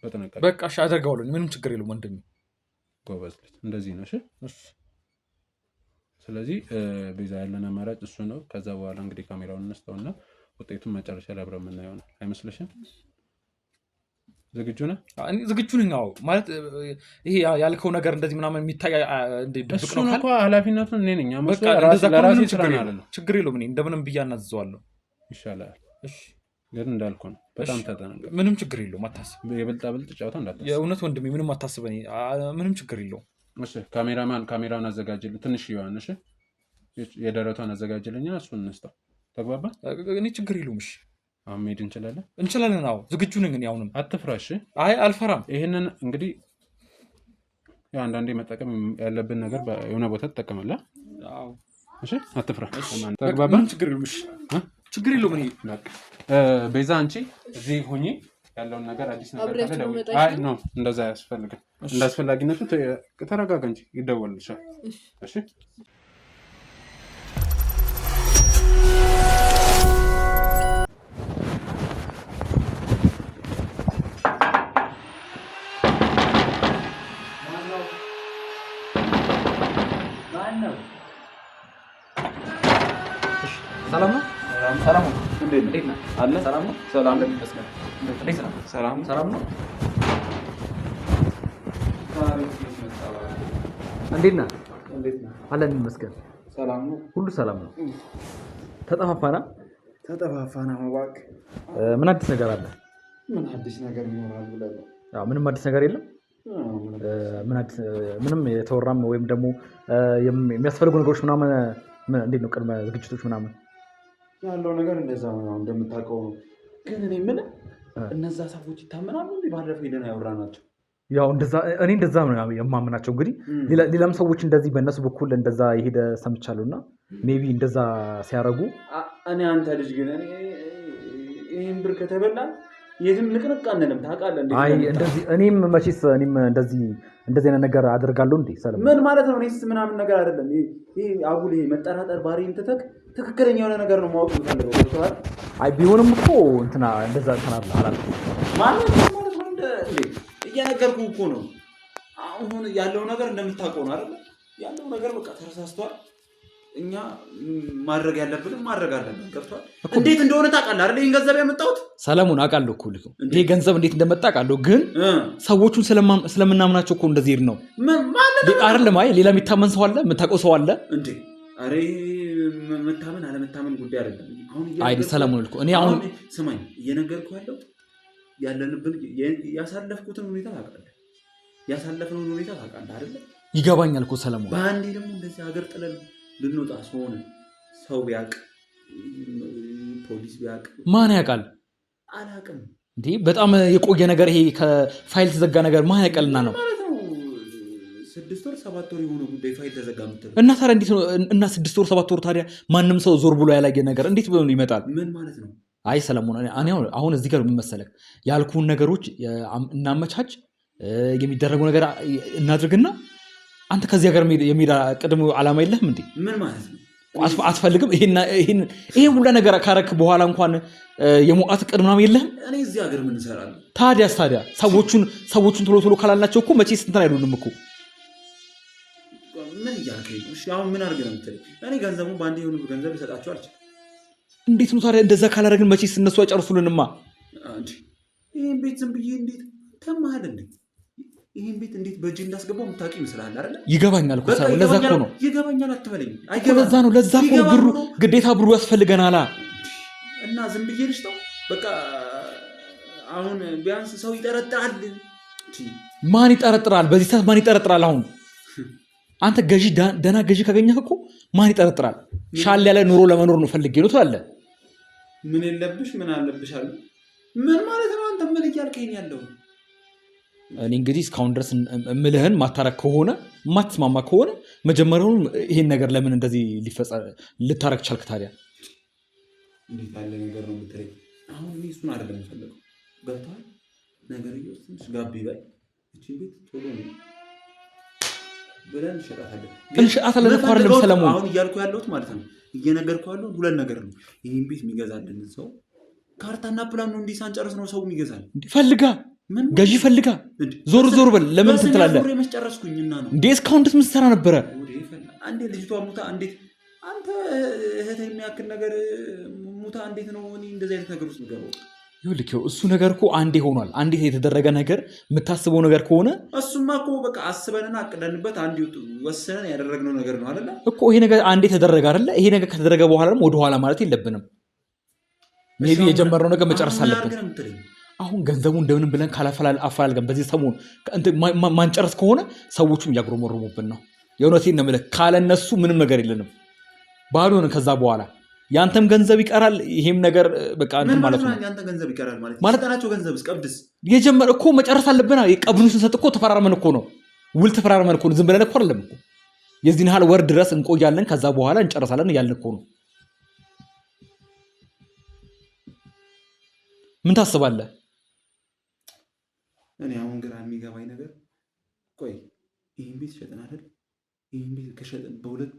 በጥንቃቄ በቃ እሺ አደርገዋለሁ። ምንም ችግር የለውም ወንድሜ። ጎበዝ ልጅ እንደዚህ ነው። እሺ ስለዚህ ቤዛ ያለን አማራጭ እሱ ነው። ከዛ በኋላ እንግዲህ ካሜራውን እንስተውና ውጤቱን መጨረሻ ላይ አብረን የምናየው ነው። አይመስልሽም? ዝግጁ ነህ? እኔ ዝግጁ ነኝ። አዎ ማለት ይሄ ያልከው ነገር እንደዚህ ምናምን የሚታይ ድብቅ ነው እኮ ኃላፊነቱን እኔ ነኝ። ለራሴ ችግር የለውም። እኔ እንደምንም ብዬ አናዝዘዋለሁ። ይሻላል። እሺ ግን እንዳልኩህ ነው። በጣም ተጠንቀቅ። ምንም ችግር የለውም። አታስብ። የብልጣብልጥ ጨዋታ እንዳታስብ። የእውነት ወንድሜ ምንም አታስብ። እኔ ምንም ችግር የለውም። እሺ ካሜራማን ካሜራውን አዘጋጅልኝ። ትንሽ ይዋን። እሺ የደረቷን አዘጋጅልኝ። እሱን እንስጠው። ተግባባ? እኔ ችግር የለውም። እሺ አሁን መሄድ እንችላለን። አዎ ዝግጁ ነኝ። እኔ አሁንም አትፍራሽ። አይ አልፈራም። ይሄንን እንግዲህ አንዳንዴ መጠቀም ያለብን ነገር የሆነ ቦታ ትጠቀማለህ። አዎ እሺ አትፍራ። ተግባባ? ችግር የለውም። እሺ ችግር የለውም። እኔ ቤዛ አንቺ እዚህ ሁኚ። ያለውን ነገር አዲስ ነገር ካለ አይ ነው እንደዛ ያስፈልጋል። እንደ አስፈላጊነቱ ተረጋጋ እንጂ ይደወልልሻል። እሺ ሰላም ነው። ሰላም ነው። እንዴት ነህ? አለ ሰላም ነው። ሰላም ነው። እንዴት ነው? ሰላም ሰላም ነው። እንዴት ነህ? አለን ይመስገን። ሰላም ነው። ሁሉ ሰላም ነው። ተጠፋፋና እባክህ። ምን አዲስ ነገር አለ? ምን አዲስ ነገር ይኖራል ብለህ ነው? አዎ ምንም አዲስ ነገር የለም። ምንም የተወራም ወይም ደግሞ የሚያስፈልጉ ነገሮች ምናምን እንዴት ነው? ቅድመ ዝግጅቶች ምናምን ያለው ነገር እንደዛ ነው እንደምታውቀው ነው። ግን እኔ ምን እነዛ ሰዎች ይታመናሉ እንዴ? ባለፈው ሄደን ያወራናቸው ያው እኔ እንደዛ ነው የማምናቸው። እንግዲህ ሌላም ሰዎች እንደዚህ በእነሱ በኩል እንደዛ የሄደ ሰምቻለሁና ሜቢ እንደዛ ሲያረጉ እኔ አንተ ልጅ ግን ይሄን ብር ከተበላ የትም ንቅንቅ አንልም ታውቃለህ። እኔም መቼስ እንደዚህ አይነት ነገር አደርጋለሁ እንዴ? ሰለሞን ምን ማለት ነው? እኔስ ምናምን ነገር አይደለም። ይሄ አጉል መጠራጠር ባሪን ትተክ ትክክለኛ የሆነ ነገር ነው ማወቅ የምፈልገው። ወጥቷል። አይ ቢሆንም እኮ እንደዛ አላልኩም ማለት ነው። እንዴ እየነገርኩህ እኮ ነው። አሁን ያለው ነገር እንደምታውቀው ነው አይደል? ያለው ነገር በቃ ተረሳስቷል። እኛ ማድረግ ያለብን ማድረግ አለብን። ገብቷል? እንዴት እንደሆነ ታውቃለህ አይደል? ይሄን ገንዘብ ያመጣሁት ሰለሞን አውቃለሁ እኮ ልክ ይሄ ገንዘብ እንዴት እንደመጣ አውቃለሁ። ግን ሰዎቹን ስለምናምናቸው እኮ እንደዚህ ነው አይደለም? አይ ሌላ የሚታመን ሰው አለ፣ የምታውቀው ሰው አለ እንዴ? አሬ መታመን አለመታመን ጉዳይ አይደለም። አይ ሰለሞን እኔ አሁን ስማኝ፣ እየነገርኩህ ያለንብን ያሳለፍኩትን ሁኔታ ታውቃለህ፣ ያሳለፍነውን ሁኔታ ታውቃለህ አይደል? ይገባኛል እኮ ሰለሞን። በአንዴ ደግሞ እንደዚህ ሀገር ጥለን ልንወጣ ሆነ። ሰው ቢያውቅ ፖሊስ ቢያውቅ ማን ያውቃል? አላውቅም እንዴ በጣም የቆየ ነገር ይሄ ከፋይል ተዘጋ ነገር ማን ያውቃልና ነው? 6 ወር 7 ወር የሆነ ጉዳይ ፋይል ተዘጋ ምትል እና ታዲያ እንዴት ነው? እና 6 ወር 7 ወር ታዲያ ማንም ሰው ዞር ብሎ ያላየ ነገር እንዴት ብሎ ይመጣል? ምን ማለት ነው? አይ ሰለሞን እኔ አሁን እዚህ ጋር ምን መሰለህ ያልኩህን ነገሮች እናመቻች፣ የሚደረገው ነገር እናድርግና አንተ ከዚህ ሀገር የሚሄድ ቅድም ዓላማ የለህም እንዴ? ምን ማለት ነው? አትፈልግም? ይሄ ሁላ ነገር ካረክ በኋላ እንኳን የመውጣት ቅድ ምናምን የለህም? እኔ እዚህ ሀገር ምን እሰራለሁ? ታዲያ ሰዎቹን ቶሎ ካላልናቸው እኮ መቼ ስንትን አይሉንም እኮ። ምን እያልከኝ ነው? እሺ አሁን ምን አድርገህ ነው የምትለኝ? እኔ ገንዘቡን በአንዴ የሆኑ ገንዘብ ልሰጣቸው አልችልም። እንዴት ነው ታዲያ? እንደዛ ካላደረግን መቼስ እነሱ አይጨርሱልንማ። ይህን ቤት ዝም ብዬ እንዴት ተማሃል እንዴ? ይህን ቤት እንዴት በእጅ እንዳስገባው የምታውቅ ይመስልሃል አይደል? ይገባኛል እኮ ሰው። ለዛ እኮ ነው ይገባኛል አትበለኝ። ለዛ ነው ብሩ ግዴታ ብሩ ያስፈልገናል። እና ዝም ብዬ ልጅ ነው በቃ። አሁን ቢያንስ ሰው ይጠረጥራል። ማን ይጠረጥራል? በዚህ ሰዓት ማን ይጠረጥራል? አሁን አንተ ገዢ ደህና ገዢ ካገኘህ እኮ ማን ይጠረጥራል? ሻል ያለ ኑሮ ለመኖር ነው ፈልጌ ነው ትላለህ። ምን የለብሽ ምን አለብሽ አለ። ምን ማለት ነው? አንተ ምን እያልከኝ ያለው? እኔ እንግዲህ እስካሁን ድረስ ምልህን ማታረክ ከሆነ ማትስማማ ከሆነ መጀመሪያውን ይሄን ነገር ለምን እንደዚህ ልታረክ ቻልክ ታዲያ? እንዴት ያለ ነገር ነው የምትለኝ? አሁን እኔ እሱን አይደለም የምፈልገው። ገብቶሃል? ነገርየው ትንሽ ጋብ ይበል። እቺን ቤት ቶሎ ነው ብለን እንሸጣታለን። እንሸጣታለን እኮ አይደለም ሰለሞን፣ አሁን እያልኩ ያለሁት ማለት ነው እየነገርኩ ያለሁት ሁለት ነገር ነው። ይሄን ቤት የሚገዛልን ሰው ካርታና ፕላን ነው እንዲህ ሳንጨርስ ነው ሰው የሚገዛል። ፈልጋ ገዢ ፈልጋ ዞር ዞር በል። ለምን ትላለህ? መስጨረስኩኝና ነው እንዴ? እስካሁን ድረስ ምን ስትሰራ ነበረ? አንዴ ልጅቷ ሙታ እንዴት አንተ እህት የሚያክል ነገር ሙታ እንዴት ነው እኔ እንደዚህ አይነት ነገር ውስጥ ገባው? ይኸውልህ እሱ ነገር እኮ አንዴ ሆኗል። አንዴ የተደረገ ነገር የምታስበው ነገር ከሆነ እሱማ እኮ በቃ አስበንና አቅደንበት አንዴ ወሰነን ያደረግነው ነገር ነው አይደለ እኮ። ይሄ ነገር አንዴ ተደረገ አይደለ? ይሄ ነገር ከተደረገ በኋላ ደግሞ ወደኋላ ማለት የለብንም። ሜቢ የጀመረው ነገር መጨረስ አለብን። አሁን ገንዘቡ እንደምንም ብለን አፈላልገን በዚህ ሰሞን ማንጨርስ ከሆነ ሰዎቹም እያጉረመረሙብን ነው። የእውነቴን ነው የምልህ። ካለነሱ ምንም ነገር የለንም። ባዶ ነው። ከዛ በኋላ ያንተም ገንዘብ ይቀራል። ይሄም ነገር በቃ እንትን ማለት ነው። ያንተ ገንዘብ ይቀራል ማለት ናቸው። ገንዘብ እስቀብድስ የጀመረ እኮ መጨረስ አለብን። የቀብዱን ስንሰጥ እኮ ተፈራርመን እኮ ነው። ውል ተፈራርመን እኮ ነው። ዝም ብለን እኮ አይደለም እኮ። የዚህን ያህል ወር ድረስ እንቆያለን፣ ከዛ በኋላ እንጨርሳለን እያልን እኮ ነው። ምን ታስባለህ? እኔ አሁን ግራ የሚገባኝ ነገር ቆይ ይህን ቤት ሸጥን አይደል? ይህን ቤት ከሸጥን በሁለት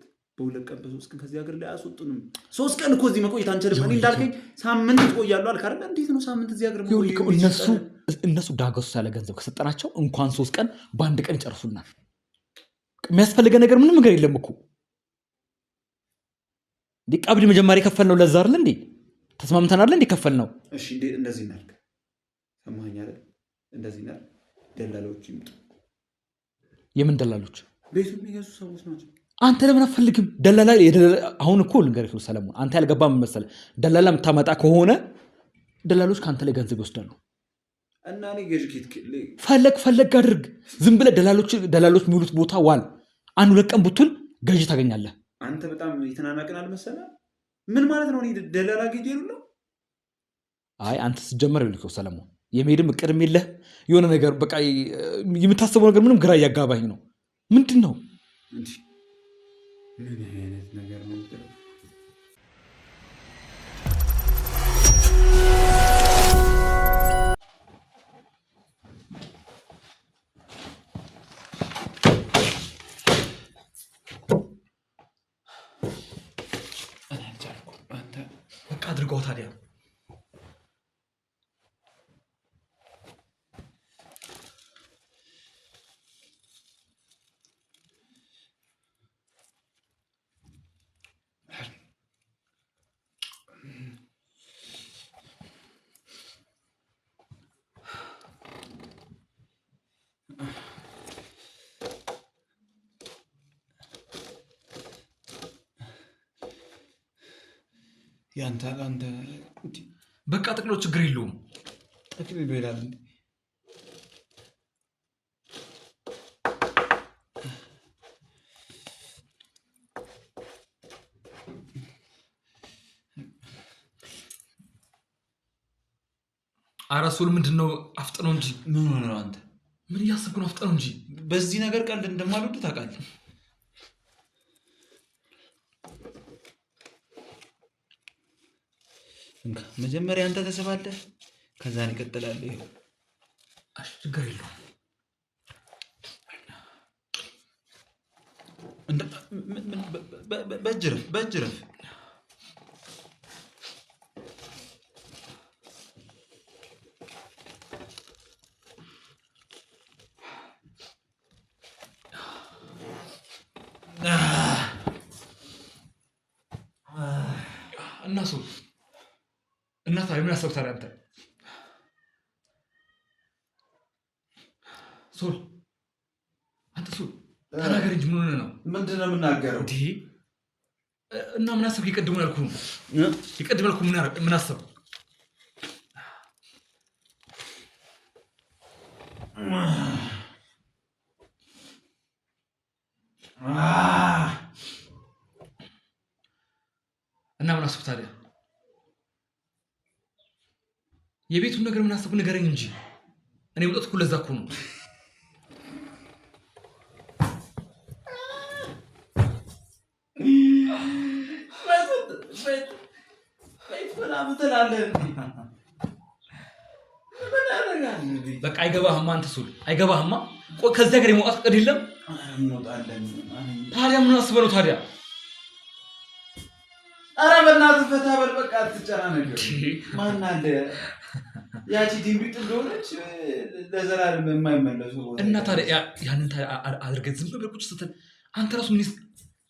ቀን በ3 ቀን ከዚህ ሀገር ላይ አያስወጡንም። 3 ቀን እኮ እዚህ መቆየት አንችልም። እኔ እንዳልከኝ ሳምንት ይቆያሉ አልክ አይደል? እንዴት ነው ሳምንት እዚህ ሀገር እነሱ ዳገሱ ያለ ገንዘብ ከሰጠናቸው እንኳን 3 ቀን በአንድ ቀን ይጨርሱናል። የሚያስፈልገ ነገር ምንም ነገር የለም እኮ። እንዴ ቀብድ መጀመሪያ የከፈልነው ለዛ አይደል እንዴ? ተስማምተናል እንዴ? ከፈልነው። እሺ እንደዚህ እናድርግ። ሰማኸኝ አይደል? እንደዚህ እናድርግ። ደላሎች ይምጡ። የምን ደላሎች? ቤቱን የሚገዙ ሰዎች ናቸው። አንተ ለምን አትፈልግም? ደላላ አሁን እኮ ልንገርህ ሰለሞን፣ አንተ ያልገባ ምን መሰለህ? ደላላ የምታመጣ ከሆነ ደላሎች ከአንተ ላይ ገንዘብ ይወስዳሉ። እና እኔ ገዥ ፈለግ አድርግ። ዝም ብለህ ደላሎች የሚውሉት ቦታ ዋል። 1-2 ቀን ብትውል ገዥ ታገኛለህ። አንተ በጣም የተናናቅናል መሰለህ። ምን ማለት ነው? እኔ ደላላ ገዥ ነው? አይ አንተ ስትጀምር ይልከው ሰለሞን፣ የመሄድም እቅድም የለህ። የሆነ ነገር በቃ የምታስበው ነገር ምንም ግራ እያጋባኝ ነው። ምንድን ነው? ምን አይነት ነገር ነው? በቃ አድርገው ታዲያ። ያንተ በቃ ጥቅሎ ችግር የለውም። ጥቅሎ ይላል እንዴ? አራሱል ምንድነው? አፍጥነው እንጂ። ምን ሆነ ነው? አንተ ምን እያሰብኩ ነው? አፍጥነው እንጂ። በዚህ ነገር ቀልድ እንደማልወድ ታውቃለህ። መጀመሪያ አንተ ተሰባለህ፣ ከዛ እንቀጥላለን። ይሄ ችግር የለውም። በእጅረፍ እናታ ምን ያሰብታል? አንተ ሶል ተናገር እንጂ ምን ሆነህ ነው? ምንድን ነው የምናገረው? እና ምን አሰብክ? የቀድሞ ያልኩህ ምን አሰብክ? እና ምን አሰብክ ታዲያ? የቤቱን ነገር ምን አሰብኩ ንገረኝ እንጂ እኔ መጣሁ እኮ ለዛ እኮ ነው። በቃ አይገባህማ አንተ ሱል አይገባህማ። ቆይ ከዚህ ሀገር የመውጣት እቅድ የለም? ታዲያ ምን አስበህ ነው ታዲያ? ኧረ በእናትህ ፈታ በል በቃ አትጨናነቅ። ማን አለ ያቺ ዲምቢጥ እንደሆነች ለዘላለም የማይመለሱ እና ታዲያ ያንን አድርገህ ዝም ብለህ ቁጭ ስትል አንተ ራሱ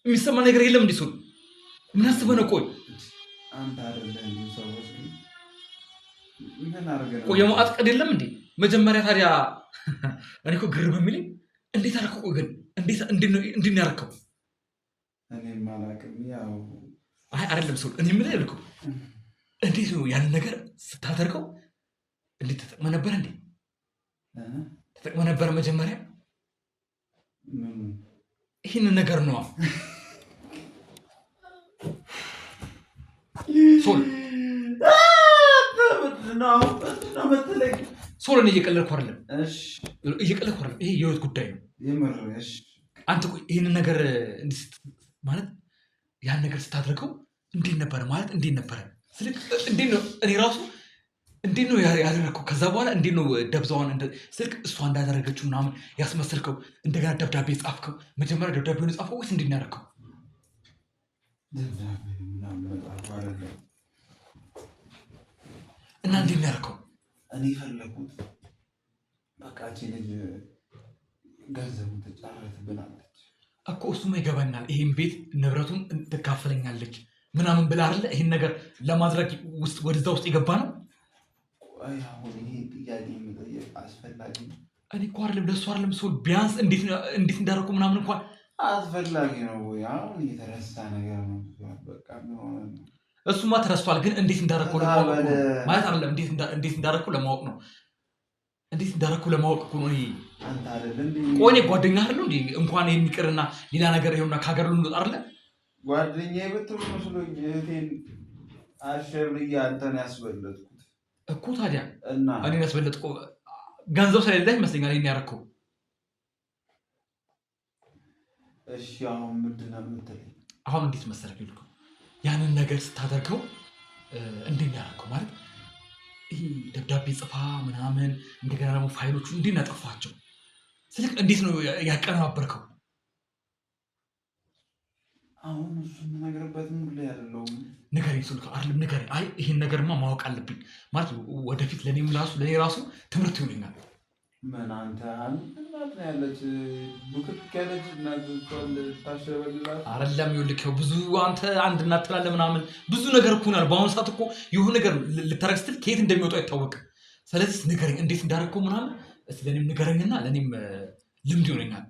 የሚሰማ ነገር የለም እንዴ? ሱል ምን አስበህ ነው? ቆይ አንተ አይደለም ሰዎች ምን አድርገህ ነው? ቆይ የመውጣት እቅድ የለም እንዴ? መጀመሪያ ታዲያ እኔ እኮ ግርም የሚለኝ እንዴት አደረከው? ቆይ ግን እንዴት ነው ያደረከው? እኔም አላውቅም። ያው አይ አይደለም ሰው እኔ ምን ያልኩ እንዴት ነው ያን ነገር ስታደርገው እንዴት ተጠቅመህ ነበር እንዴ? ተጠቅመህ ነበር መጀመሪያ ይህን ነገር ነው ሶል ሶል እኔ እየቀለድኩ አይደለም። እሺ እየቀለድኩ አይደለም። ይሄ የህይወት ጉዳይ ነው የምር። አንተ ቆይ ይህንን ነገር ማለት ያን ነገር ስታደርገው እንዴት ነበር ማለት እንዴት ነበረ? እንዴት ነው እኔ ራሱ እንዴት ነው ያደረግከው? ከዛ በኋላ እንዴት ነው ደብዛዋን ስልክ እሷ እንዳደረገችው ምናምን ያስመሰልከው? እንደገና ደብዳቤ ጻፍከው? መጀመሪያ ደብዳቤውን ጻፍከው ወይስ እንዴት ነው ያደረግከው? እና እንዴት ነው ያደረግከው? እኔ ፈለኩት በቃ ልጅ ገንዘቡን ትጫረትብናለች እኮ እሱማ ይገባኛል። ይሄን ቤት ንብረቱን ትካፈለኛለች ምናምን ብላ አይደለ ይሄን ነገር ለማድረግ ውስጥ ወደዛ ውስጥ የገባ ነው። አሁን ይሄ ጥያቄ መጠየቅ አስፈላጊ ነው? እኔ እኮ አይደለም ለእሱ አይደለም ሰው ቢያንስ እንዴት እንዳደረኩ ምናምን እንኳን አስፈላጊ ነው። አሁን የተረሳ ነገር ነው። በቃ እሱማ ተረስቷል፣ ግን እንዴት እንዳደረኩ ለማወቅ ነው ማለት አይደለም። እንዴት እንዳደረኩ ለማወቅ ነው። እንዴት እንዳደረኩ ለማወቅ እኮ ነው። አንተ አይደለም ቆይ እኔ ጓደኛ አይደለሁ እንዴ? እንኳን ይሄን ይቅርና ሌላ ነገር ይኸውና ከሀገር ልንወጣ አይደለ? ጓደኛዬ ብትሉ መስሎኝ እህቴን አሸብርዬ አንተን ያስበለጥኩት እኮ። ታዲያ እና እኔን ያስበለጥኩ ገንዘብ ስለሌለ ይመስለኛል ይሄን ያደረከው። እሺ አሁን ምንድን ነው የምትለኝ? አሁን እንዴት መሰለህ ይልከው ያንን ነገር ስታደርገው እንዴት ነው ያደረከው ማለት ይሄ ደብዳቤ ጽፋ ምናምን እንደገና ደግሞ ፋይሎቹ እንዴት ነው ያጠፋቸው? ስልክ እንዴት ነው ያቀነባበርከው? አሁን እሱ የምነግርበት ሙሉ ላይ አይደለሁም። ንገረኝ ስልክ አይደለም ንገረኝ። አይ ይሄን ነገርማ ማወቅ አለብኝ ማለት ወደፊት ለኔ ራሱ ትምህርት ይሆነኛል። ምን አንተ እናት ነው ያለች ቡክክ ያለች እናት ታሸበልላት አይደለም ይልከው ብዙ አንተ አንድ እናት ትላለህ ምናምን ብዙ ነገር እኮ ነው። በአሁኑ ሰዓት እኮ የሆነ ነገር ልታረግ ስትል ከየት እንደሚወጣው አይታወቅም። ስለዚህ ንገረኝ እንዴት እንዳደረከው ምናምን እስኪ ለኔም ንገረኝና ለኔም ልምድ ይሆነኛል።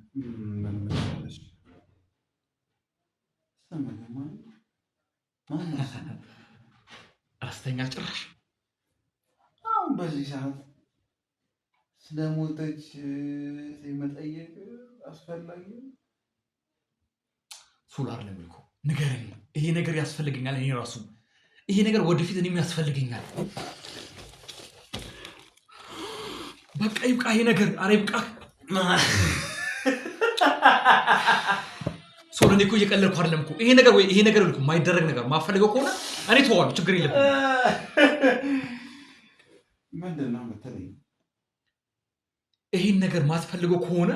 አስተኛ ጭራሽ አሁን በዚህ ሰዓት ስለሞተች መጠየቅ አስፈላጊ ሱላር ለምልኩ ንገረኝ። ይሄ ነገር ያስፈልገኛል። እኔ ራሱ ይሄ ነገር ወደፊት እኔም ያስፈልገኛል። በቃ ይብቃ ይሄ ነገር። ኧረ ይብቃ። ሶል እኔ እኮ እየቀለድኩ አይደለም እኮ ይሄ ነገር ልኩ የማይደረግ ነገር ማፈልገው ከሆነ እኔ ተዋለሁ፣ ችግር የለም። ምንድን ነው የምትለኝ? ይሄን ነገር ማትፈልገው ከሆነ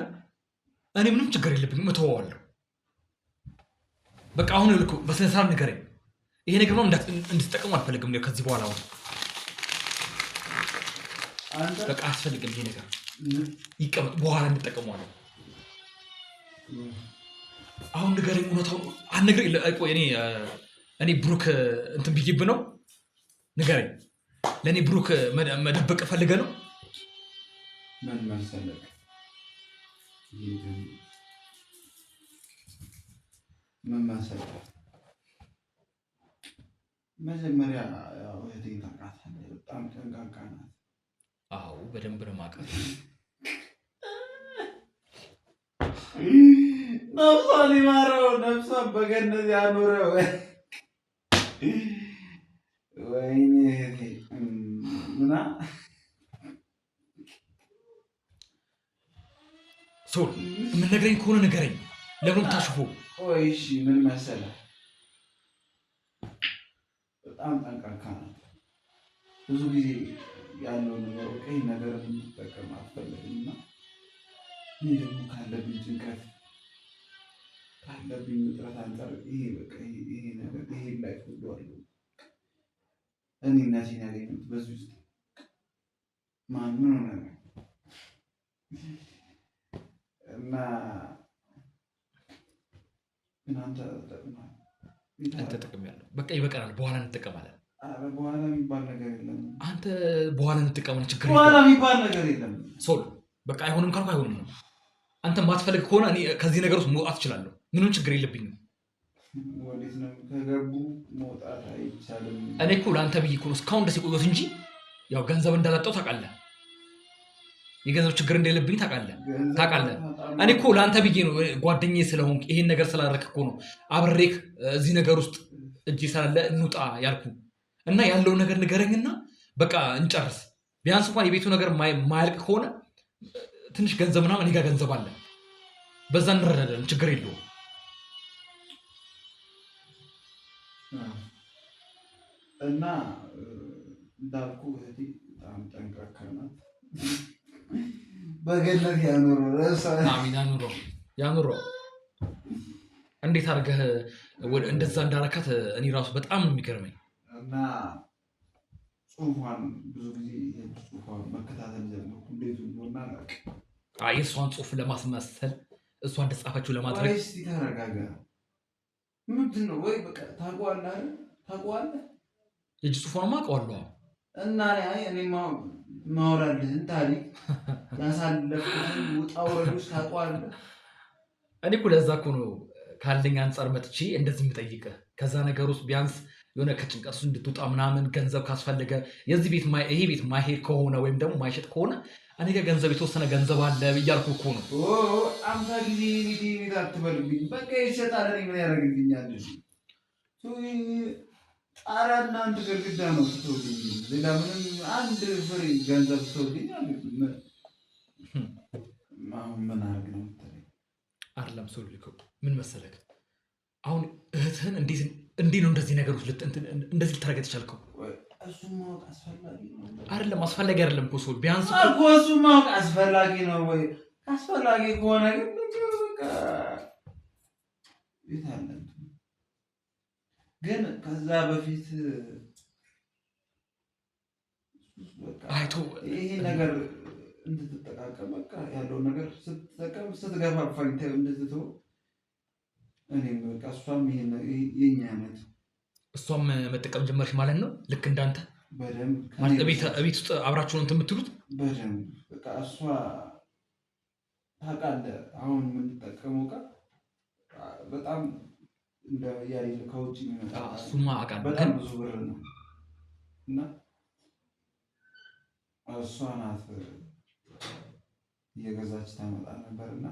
እኔ ምንም ችግር የለብኝም፣ እተዋለሁ። በቃ አሁን ልኩ በስነ ስርዓት ንገረኝ። ይሄ ነገር እንድትጠቀሙ አልፈልግም ከዚህ በኋላ። አሁን በቃ አያስፈልግም ይሄ ነገር ይቀመጥ፣ በኋላ እንጠቀመዋለን። አሁን ንገረኝ እውነታውን አትነግረኝ። ቆይ እኔ ብሩክ እንትን ብዬብህ ነው? ንገረኝ። ለእኔ ብሩክ መደበቅ ፈልገህ ነው? ምን መሰለህ መጀመሪያ እህቴን ታውቃታለህ፣ በጣም ጠንቃቃ ናት። አዎ በደንብ ነው የማውቃት። ነፍሷን ይማረው፣ ነፍሷን በገነት ያኑረው። ወይኔ እህቴ ምና ሶል የምንነግረኝ ከሆነ ንገረኝ። ለምን ታሽፎ? ቆይ እሺ ምን መሰለህ በጣም ጠንቃቃ ናት። ብዙ ጊዜ ያለው ነገር ቀይ ነገር እንጠቀም አትፈልግምና እኔ ደግሞ ካለብኝ ጭንቀት ካለብኝ ውጥረት አንጻር ይሄ በቃ ይሄ ነገር ይሄ ላይ ሁሉ እኔ እናቴን ያገኘሁት በዚህ ውስጥ ማንም ነገር እና እናንተ ተጠቅሜያለሁ። በቃ ይበቃናል። በኋላ እንጠቀማለን። በኋላ የሚባል ነገር የለም። አንተ በኋላ እንጠቀማለን። ችግር በኋላ የሚባል ነገር የለም። ሶል በቃ አይሆንም ካልኩ አይሆንም ነው። አንተ ማትፈልግ ከሆነ እኔ ከዚህ ነገር ውስጥ መውጣት እችላለሁ። ምንም ችግር የለብኝም። ወዴት ነው? ከገቡ መውጣት አይቻልም። እኔ እኮ ለአንተ ብዬ እኮ ነው እስካሁን ደስ የቆየሁት እንጂ ያው ገንዘብ እንዳላጣሁ ታውቃለህ። የገንዘብ ችግር እንደሌለብኝ ታውቃለህ። እኔ እኮ ለአንተ ብዬ ነው ጓደኛዬ ስለሆንክ ይሄን ነገር ስላደረክ እኮ ነው አብሬክ እዚህ ነገር ውስጥ እጅ ስላለ እንውጣ ያልኩ እና ያለውን ነገር ንገረኝና በቃ እንጨርስ። ቢያንስ እንኳን የቤቱ ነገር ማያልቅ ከሆነ ትንሽ ገንዘብ ምናምን እኔ ጋር ገንዘብ አለ፣ በዛ እንረዳለን። ችግር የለውም። እና እንዳልኩ እህቴ በጣም ጠንቃቃ ናት። በገነት ያኑሮ እንዴት አድርገህ እንደዛ እንዳረካት እኔ ራሱ በጣም የሚገርመኝ እና ጽሁፏን ብዙ ጊዜ ጽሁፏን መከታተል ጀመርኩ። እንዴት እንደሆነ የእሷን ጽሁፍ ለማስመሰል እሷ እንደጻፈችው ለማድረግ እስኪ ተረጋጋ። ምንድን ነው ወይ በቃ ታውቀዋለህ? የእጅ ጽሁፏንማ አውቀዋለሁ። እና እኔ ማውራልህን ታሪክ ያሳለፍኩትን ውጣ ውረዶች ታውቀዋለህ። እኔ እኮ ለዛ እኮ ነው ካለኝ አንጻር መጥቼ እንደዚህ የምጠይቅህ። ከዛ ነገር ውስጥ ቢያንስ የሆነ ከጭንቀቱ እንድትወጣ ምናምን ገንዘብ ካስፈለገ ይሄ ቤት ማይሄድ ከሆነ ወይም ደግሞ ማይሸጥ ከሆነ እኔ ጋር ገንዘብ የተወሰነ ገንዘብ አለ እያልኩ እኮ ነው። አምሳ ጊዜ ቤት አትበልብኝ። በቃ ይሸጣል። እኔ ምን ያደርግልኛል? ጣራ እናንተ ግድግዳ ነው ስትወልኝ፣ ሌላ ምንም አንድ ፍሬ ገንዘብ ስትወልኝ አሁን ምን አድርግ ነው የምትለኝ? አይደለም ሰው ልከው ምን መሰለህ፣ አሁን እህትህን እንዴት ነው እንደዚህ ነገሮች እንደዚህ ልታደርግ የተቻልከው? እሱን ማወቅ አስፈላጊ ነው አይደለም? አስፈላጊ አይደለም እኮ ሰው ቢያንስ እኮ እሱን ማወቅ አስፈላጊ ነው ወይ? አስፈላጊ ከሆነ ግን በቃ ይታለ ግን ከዛ በፊት አይቶ ይሄ ነገር እንድትጠቃቀም በቃ ያለው ነገር ስትጠቀም ስትገፋፋኝ እንድትተው እኔም በቃ እሷም የኛ አይነት እሷም መጠቀም ጀመርሽ ማለት ነው። ልክ እንዳንተ በደንብ ማለት ቤት ውስጥ አብራችሁ ነው እንትን የምትሉት? በደንብ በቃ እሷ ታውቃለህ፣ አሁን የምንጠቀመው ዕቃ በጣም እንደ ያለ ከውጭ የሚመጣ እሱማ አውቃለሁ፣ በጣም ብዙ ብር ነው እና እሷ ናት እየገዛች ታመጣ ነበርና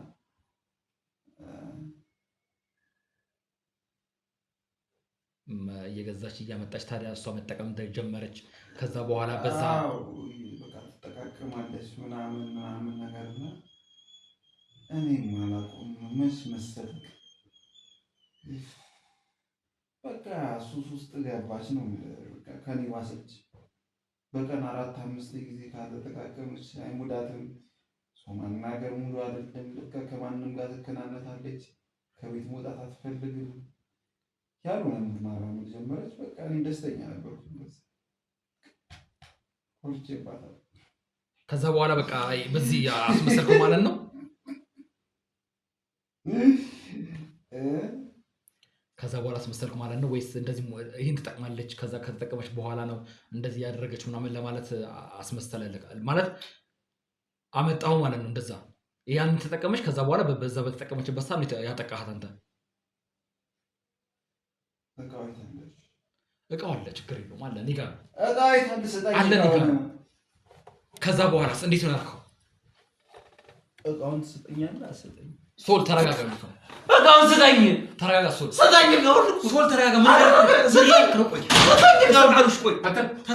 እየገዛች እያመጣች ታዲያ እሷ መጠቀም ጀመረች። ከዛ በኋላ በዛ በቃ ትጠቃቀማለች ምናምን ነገር እና እኔም አላውቅም መች መሰልክ በቃ ሱስ ውስጥ ገባች ነው። በቃ ከኔ ባሰች። በቀን 4-5 ጊዜ ካልተጠቃቀመች አይሙዳትም። ሰው ማናገር ሙሉ አይደለም። በቃ ከማንም ጋር ትከናነታለች። ከቤት መውጣት አትፈልግም። ያልሆነ ማራመድ ጀመረች። በቃ እኔ ደስተኛ ነበርኩ። ኮርቼባታለሁ። ከዛ በኋላ በቃ በዚህ አስመሰልከው ማለት ነው። ከዛ በኋላ አስመሰልከው ማለት ነው ወይስ እንደዚህ ይሄን ትጠቅማለች ከዛ ከተጠቀመች በኋላ ነው እንደዚህ ያደረገች ምናምን ለማለት አስመሰለልክ ማለት አመጣው ማለት ነው? እንደዛ ያን ተጠቀመች። ከዛ በኋላ በዛ በተጠቀመችበት ሰዓት ያጠቃሃት አንተ። እቃው አለ፣ ችግር የለውም አለ እኔ ጋር አለ እኔ ጋር። ከዛ በኋላ እንዴት ነው ያልከው? እቃውን ትሰጠኛለህ? አትሰጠኝም? ሶል ተረጋጋ። እቃውን ስጠኝ። ተረጋጋ ሶል። ስጠኝ። ሶል ተረጋጋ። ምን